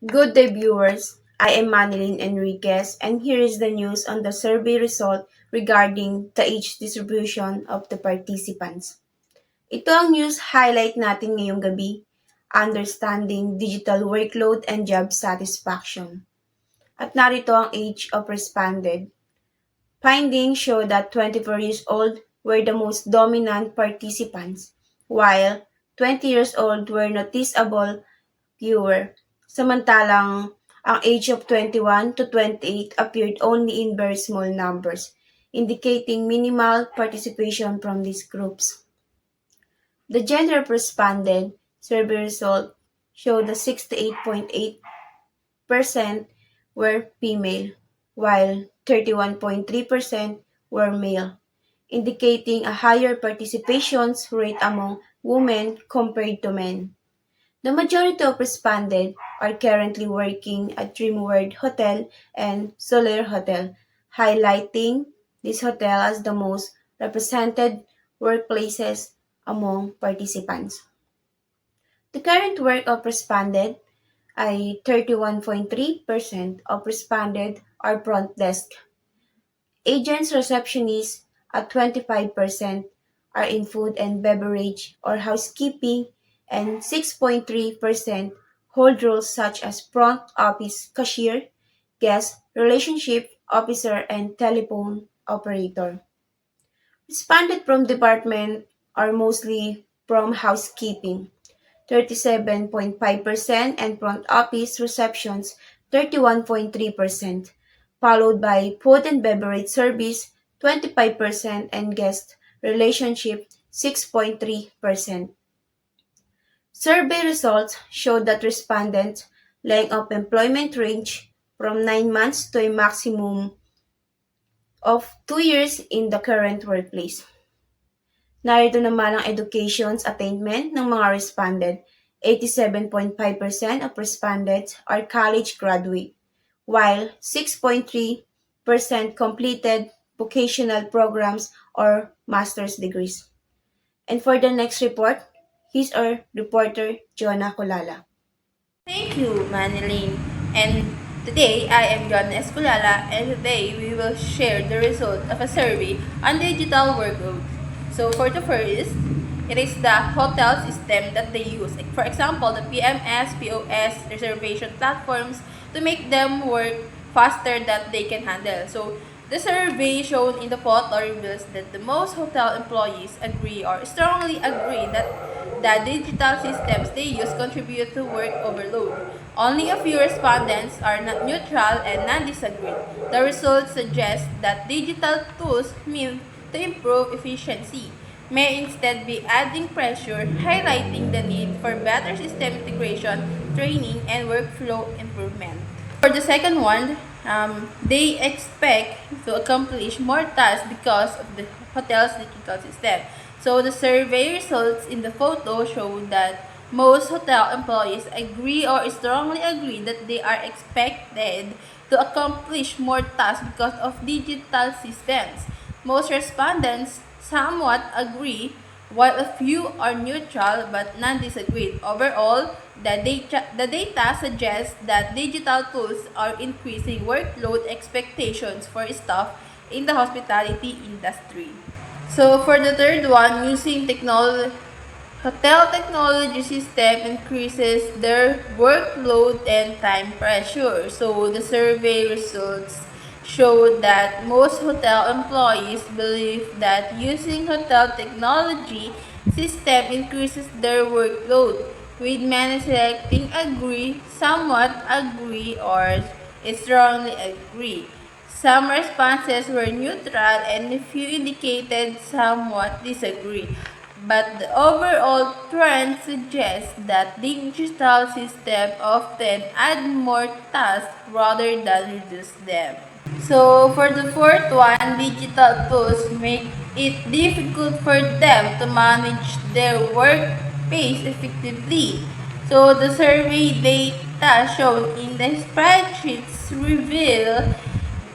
Good day, viewers. I am Manilyn Enriquez, and here is the news on the survey result regarding the age distribution of the participants. Ito ang news highlight natin ngayong gabi, understanding digital workload and job satisfaction. At narito ang age of responded. Findings show that 24 years old were the most dominant participants, while 20 years old were noticeable fewer. Samantalang ang age of 21 to 28 appeared only in very small numbers, indicating minimal participation from these groups. The gender of respondent survey result showed that 68.8% were female, while 31.3% were male, indicating a higher participation rate among women compared to men. The majority of respondents are currently working at Dreamworld Hotel and Soler Hotel, highlighting this hotel as the most represented workplaces among participants. The current work of respondent ay 31.3% of respondent are front desk. Agents receptionists at 25% are in food and beverage or housekeeping, and 6.3% hold roles such as front office cashier, guest relationship officer, and telephone operator. Responded from department are mostly from housekeeping, 37.5%, and front office receptions, 31.3%, followed by food and beverage service, 25%, and guest relationship, 6.3%. Survey results showed that respondents' length of employment range from 9 months to a maximum of 2 years in the current workplace. Narito naman ang education's attainment ng mga respondent. 87.5% of respondents are college graduate, while 6.3% completed vocational programs or master's degrees. And for the next report, here's our reporter, Jonah Colala. Thank you, Manilyn. And today, I am John Esculala, and today we will share the result of a survey on digital workload. So for the first, it is the hotel system that they use. Like for example, the PMS, POS, reservation platforms to make them work faster that they can handle. So the survey shown in the photo reveals that the most hotel employees agree or strongly agree that the digital systems they use contribute to work overload. Only a few respondents are not neutral and non-disagreed. The results suggest that digital tools mean to improve efficiency may instead be adding pressure, highlighting the need for better system integration, training, and workflow improvement. For the second one, they expect to accomplish more tasks because of the hotel's digital system. So the survey results in the photo show that most hotel employees agree or strongly agree that they are expected to accomplish more tasks because of digital systems. Most respondents somewhat agree, while a few are neutral but none disagreed. Overall, the data suggests that digital tools are increasing workload expectations for staff in the hospitality industry. So for the third one, using hotel technology system increases their workload and time pressure. So the survey results show that most hotel employees believe that using hotel technology system increases their workload, with many selecting agree, somewhat agree, or strongly agree. Some responses were neutral and a few indicated somewhat disagree. But the overall trend suggests that digital systems often add more tasks rather than reduce them. So for the fourth one, digital tools make it difficult for them to manage their work pace effectively. So the survey data shown in the spreadsheets reveal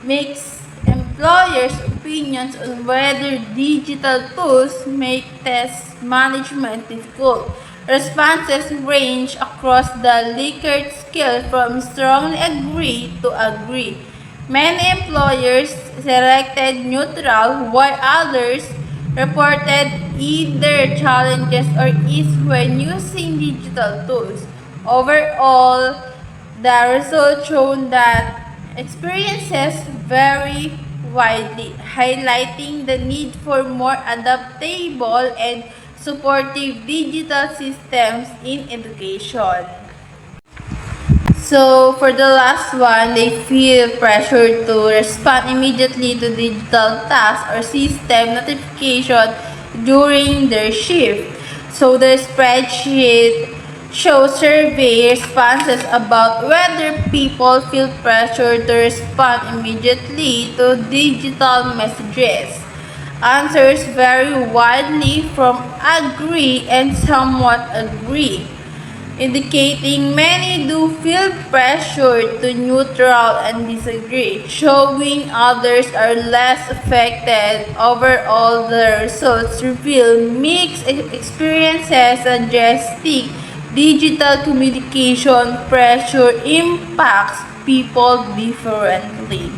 makes employers' opinions on whether digital tools make test management difficult. Responses range across the Likert scale from strongly agree to agree. Many employers selected neutral, while others reported either challenges or ease when using digital tools. Overall, the results shown that experiences vary widely, highlighting the need for more adaptable and supportive digital systems in education. So, for the last one, they feel pressure to respond immediately to digital tasks or system notification during their shift. So, the spreadsheet shows survey responses about whether people feel pressure to respond immediately to digital messages. Answers vary widely from agree and somewhat agree, indicating many do feel pressured to neutral and disagree, showing others are less affected. Overall, the results reveal mixed experiences suggesting digital communication pressure impacts people differently.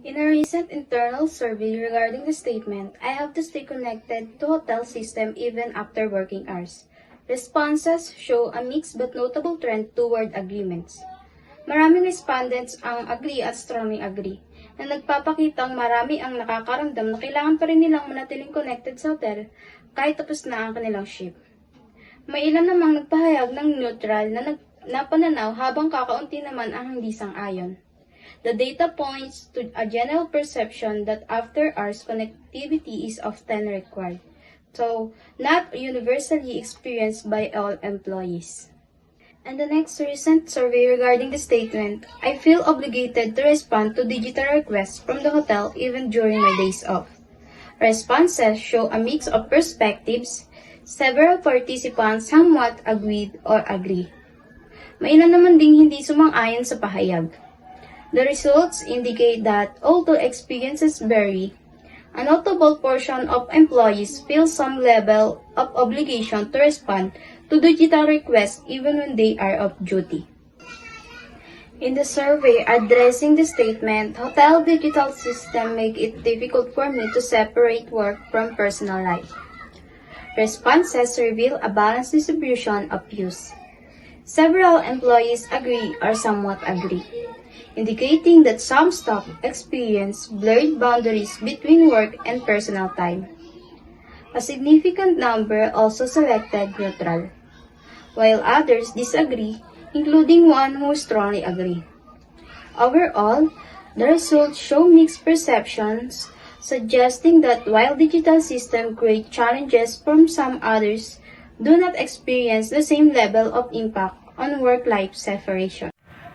In a recent internal survey regarding the statement, I have to stay connected to hotel system even after working hours. Responses show a mixed but notable trend toward agreements. Maraming respondents ang agree at strongly agree, na nagpapakitang marami ang nakakaramdam na kailangan pa rin nilang manatiling connected sa hotel kahit tapos na ang kanilang shift. May ilan namang nagpahayag ng neutral na pananaw habang kakaunti naman ang hindi sang-ayon. The data points to a general perception that after-hours connectivity is often required, so not universally experienced by all employees. And the next recent survey regarding the statement, I feel obligated to respond to digital requests from the hotel even during my days off. Responses show a mix of perspectives. Several participants somewhat agreed or agree. May ilan naman ding hindi sumang-ayon sa pahayag. The results indicate that although experiences vary, a notable portion of employees feel some level of obligation to respond to digital requests even when they are off duty. In the survey addressing the statement, hotel digital system make it difficult for me to separate work from personal life. Responses reveal a balanced distribution of use. Several employees agree or somewhat agree, indicating that some staff experience blurred boundaries between work and personal time. A significant number also selected neutral, while others disagree, including one who strongly agree. Overall, the results show mixed perceptions, suggesting that while digital systems create challenges from some others, do not experience the same level of impact on work-life separation.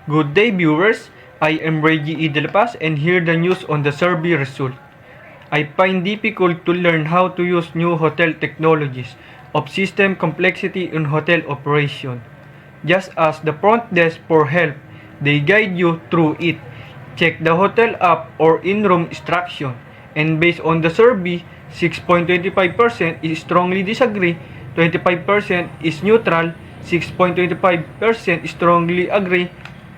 Good day, viewers. I am Reggie E. De La Paz and here the news on the survey result. I find difficult to learn how to use new hotel technologies of system complexity in hotel operation. Just as the front desk for help, they guide you through it. Check the hotel app or in-room instruction. And based on the survey, 6.25% is strongly disagree, 25% is neutral, 6.25% strongly agree,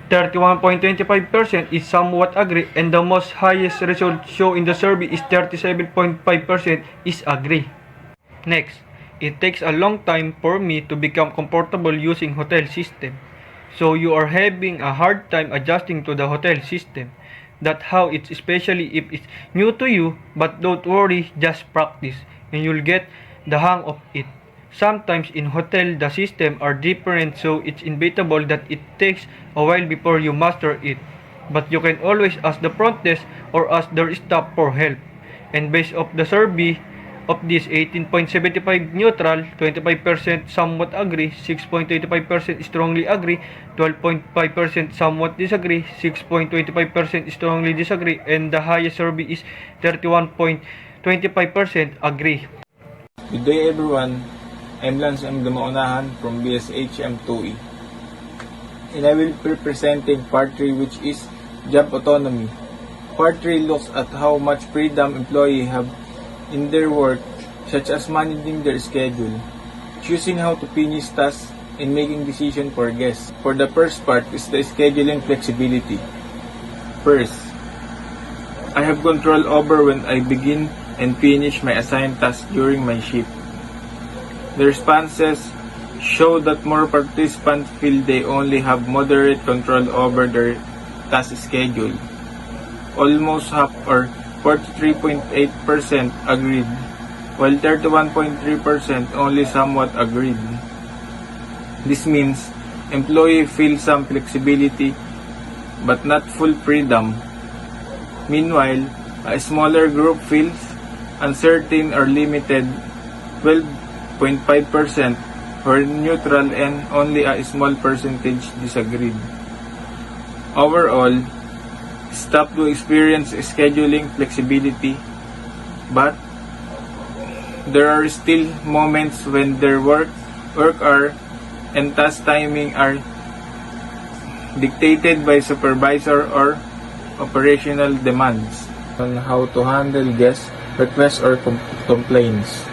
31.25% is somewhat agree, and the most highest result shown in the survey is 37.5% is agree. Next, it takes a long time for me to become comfortable using hotel system. So you are having a hard time adjusting to the hotel system. That's how it's especially if it's new to you, but don't worry, just practice and you'll get the hang of it. Sometimes in hotel the system are different, so it's inevitable that it takes a while before you master it. But you can always ask the front desk or ask their staff for help. And based off the survey of this, 18.75 neutral, 25% somewhat agree, 6.25% strongly agree, 12.5% somewhat disagree, 6.25% strongly disagree, and the highest survey is 31.25% agree. Good day everyone. I'm Lance M. Gamaunahan from BSHM 2E. And I will be presenting part 3, which is job autonomy. Part 3 looks at how much freedom employees have in their work, such as managing their schedule. choosing how to finish tasks, and making decisions for guests. For the first part is the scheduling flexibility. First, I have control over when I begin and finish my assigned tasks during my shift. The responses show that more participants feel they only have moderate control over their task schedule. Almost half, or 43.8%, agreed, while 31.3% only somewhat agreed. This means employee feel some flexibility but not full freedom. Meanwhile, a smaller group feels uncertain or limited, 12.5% were neutral, and only a small percentage disagreed. Overall, staff do experience scheduling flexibility, but there are still moments when their work hour and task timing are dictated by supervisor or operational demands on how to handle guest requests or complaints.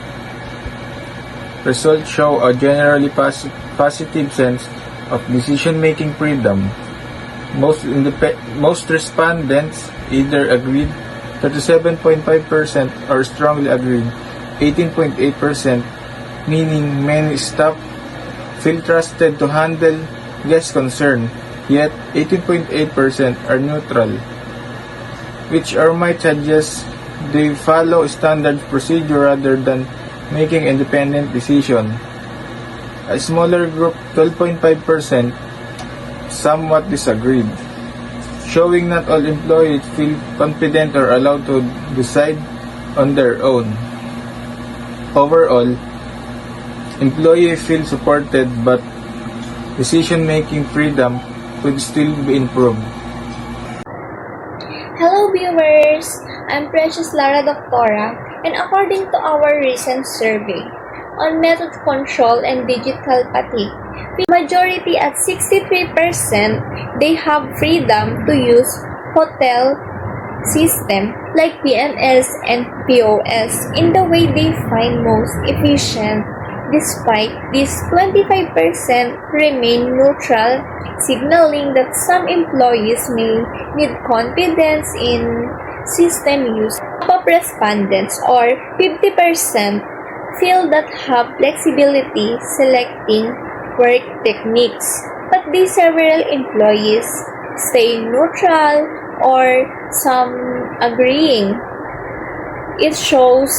Results show a generally positive sense of decision-making freedom. Most respondents either agreed, 37.5%, or strongly agreed, 18.8%, meaning many staff feel trusted to handle guest concern, yet 18.8% are neutral, which might suggest they follow standard procedure rather than making independent decision. A smaller group, 12.5%, somewhat disagreed, showing not all employees feel confident or allowed to decide on their own. Overall, employees feel supported, but decision-making freedom could still be improved. Hello viewers! I'm Precious Lara Doctora, and according to our recent survey on method control and digital fatigue, the majority at 63% they have freedom to use hotel system like PMS and POS in the way they find most efficient. Despite this, 25% remain neutral, signaling that some employees may need confidence in system use. Top respondents, or 50%, feel that have flexibility selecting work techniques, but several employees stay neutral or some agreeing. It shows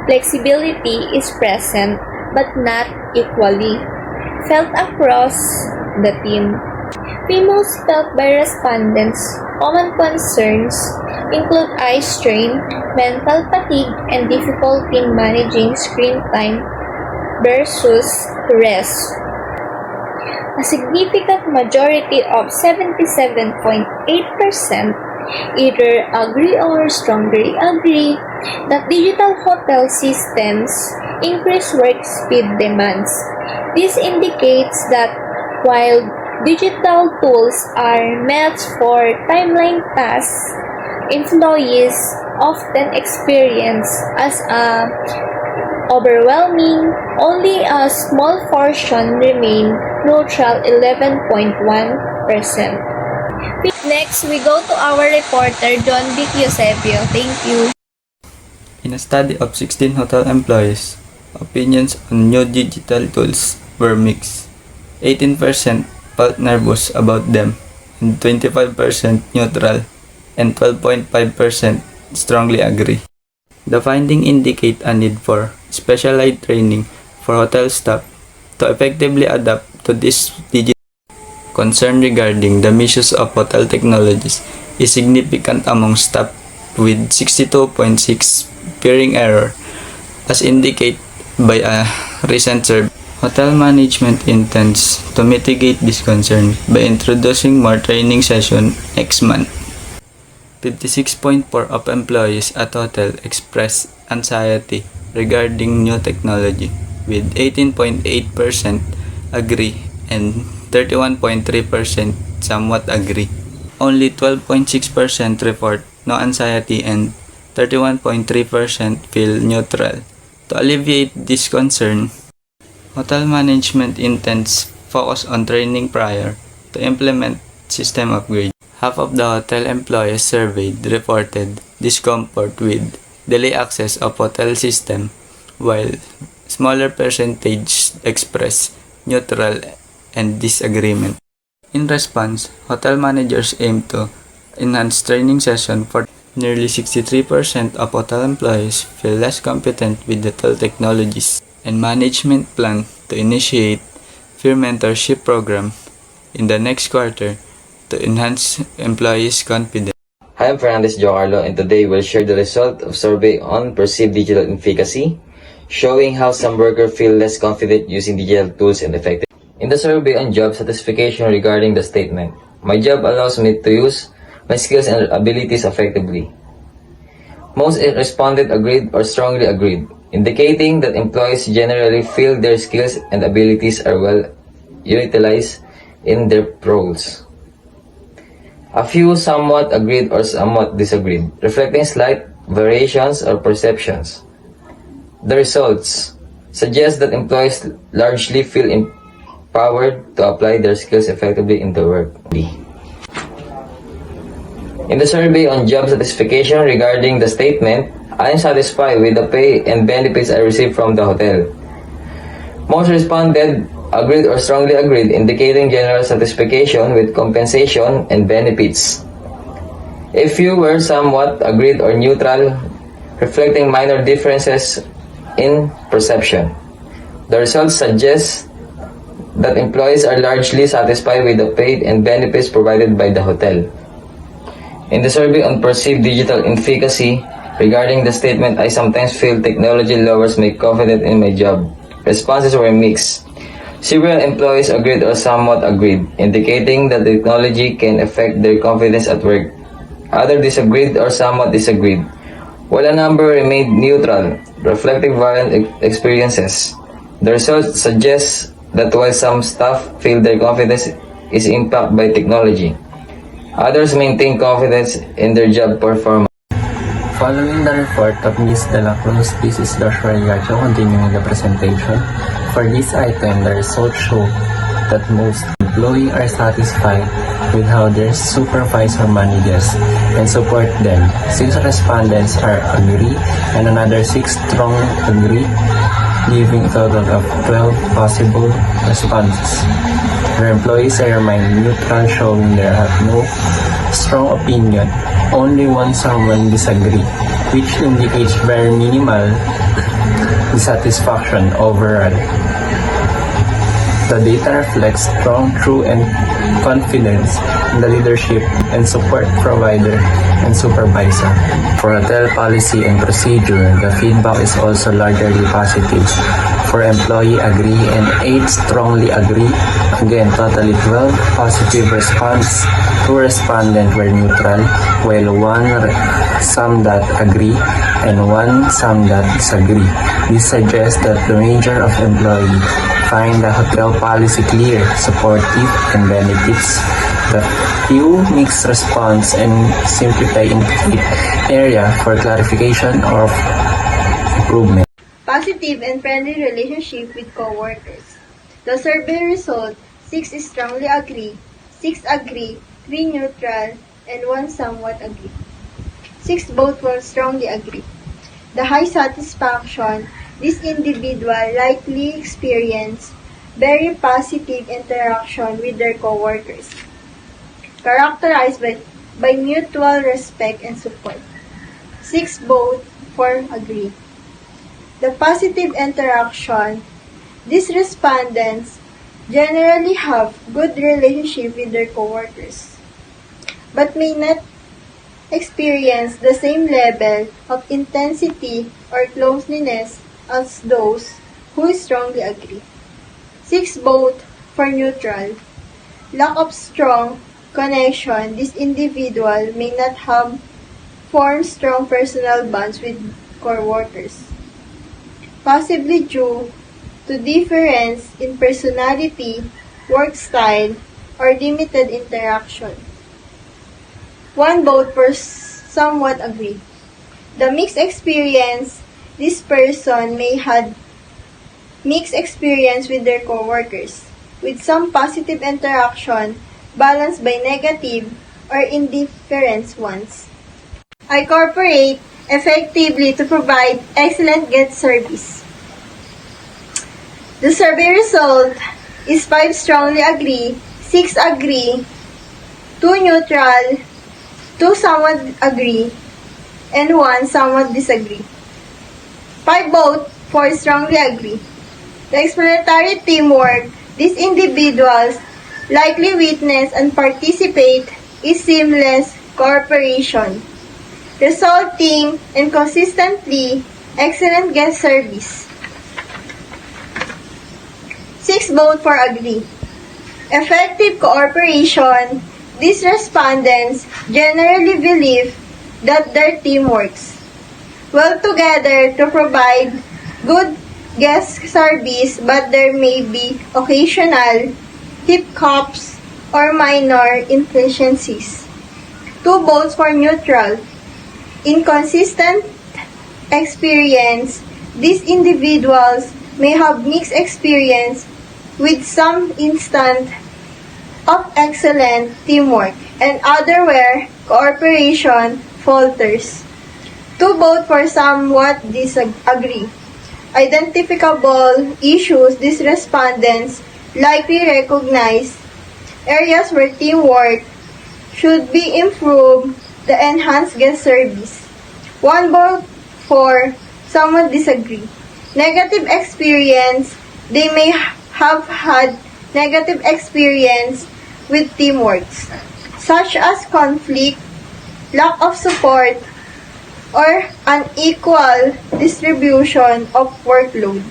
flexibility is present but not equally felt across the team. The most felt by respondents common concerns include eye strain, mental fatigue, and difficulty in managing screen time versus rest. A significant majority of 77.8% either agree or strongly agree that digital hotel systems increase work speed demands. This indicates that while digital tools are meant for timeline tasks, employees often experience as overwhelming. Only a small portion remain neutral, 11.1%. Next, we go to our reporter, John Vic Eusebio. Thank you. In a study of 16 hotel employees, opinions on new digital tools were mixed. 18% felt nervous about them, and 25% neutral, and 12.5% strongly agree. The findings indicate a need for specialized training for hotel staff to effectively adapt to this digital. Concern regarding the misuse of hotel technologies is significant among staff, with 62.6% fearing error, as indicated by a recent survey. Hotel management intends to mitigate this concern by introducing more training sessions next month. 56.4% of employees at hotel expressed anxiety regarding new technology, with 18.8% agree and 31.3% somewhat agree. Only 12.6% report no anxiety and 31.3% feel neutral. To alleviate this concern, Hotel management intends focus on training prior to implement system upgrade. Half of the hotel employees surveyed reported discomfort with delay access of hotel system, while smaller percentage expressed neutral and disagreement. In response, hotel managers aim to enhance training session for nearly 63% of hotel employees feel less competent with hotel technologies, and management plan to initiate peer mentorship program in the next quarter to enhance employees' confidence. Hi, I'm Fernandez Jocarlo, and today we'll share the result of survey on perceived digital efficacy, showing how some workers feel less confident using digital tools and effective. In the survey on job satisfaction regarding the statement, my job allows me to use my skills and abilities effectively. Most responded agreed or strongly agreed, indicating that employees generally feel their skills and abilities are well utilized in their roles. A few somewhat agreed or somewhat disagreed, reflecting slight variations or perceptions. The results suggest that employees largely feel empowered to apply their skills effectively in the work. In the survey on job satisfaction regarding the statement, I am satisfied with the pay and benefits I receive from the hotel. Most responded agreed or strongly agreed, indicating general satisfaction with compensation and benefits. A few were somewhat agreed or neutral, reflecting minor differences in perception. The results suggest that employees are largely satisfied with the pay and benefits provided by the hotel. In the survey on perceived digital efficacy regarding the statement, I sometimes feel technology lowers my confidence in my job. Responses were mixed. Several employees agreed or somewhat agreed, indicating that technology can affect their confidence at work. Others disagreed or somewhat disagreed, while a number remained neutral, reflecting variant experiences. The results suggest that while some staff feel their confidence is impacted by technology, others maintain confidence in their job performance. Following the report of Ms. De La Cruz, this is Joshua Yacho continuing the presentation. For this item, the results show that most employees are satisfied with how their supervisor manages and support them. 6 respondents are agree and another 6 strongly agree, leaving a total of 12 possible responses. The employees are remain neutral, showing they have no strong opinion. Only one someone disagree, which indicates very minimal dissatisfaction overall. The data reflects strong, true, and confidence in the leadership and support provider and supervisor. For hotel policy and procedure, the feedback is also largely positive. For employee agree and 8 strongly agree. Again, totally 12 positive response. 2 respondents were neutral, while 1 some that agree and 1 some that disagree. This suggests that the major of employees find the hotel policy clear, supportive, and benefits. The few mixed response and simplify indicate area for clarification or improvement. Positive and friendly relationship with co-workers. The survey result, 6 strongly agree, 6 agree, 3 neutral, and 1 somewhat agree. 6 both were strongly agree. The high satisfaction, this individual likely experienced very positive interaction with their co-workers, characterized by mutual respect and support. 6 both for agree. The positive interaction, these respondents generally have good relationship with their coworkers, but may not experience the same level of intensity or closeness as those who strongly agree. 6 both for neutral. Lack of strong connection, this individual may not have formed strong personal bonds with coworkers, possibly due to difference in personality, work style, or limited interaction. 1 both for somewhat agree. The mixed experience, this person may have mixed experience with their coworkers, with some positive interaction balanced by negative or indifferent ones. I cooperate effectively to provide excellent guest service. The survey result is 5 strongly agree, 6 agree, 2 neutral, 2 somewhat agree, and 1 somewhat disagree. 5 vote for strongly agree. The explanatory teamwork these individuals likely witness and participate is seamless cooperation, resulting in consistently excellent guest service. 6 vote for agree. Effective cooperation, these respondents generally believe that their team works well together to provide good guest service, but there may be occasional hiccups or minor inefficiencies. 2 votes for neutral. Inconsistent experience, these individuals may have mixed experience with some instance of excellent teamwork and other where cooperation falters. 2 vote for somewhat disagree. Identifiable issues these respondents likely recognize areas where teamwork should be improved, the enhanced guest service. 1 vote for somewhat disagree. Negative experience, they may have had negative experience with teamworks, such as conflict, lack of support, or unequal distribution of workload.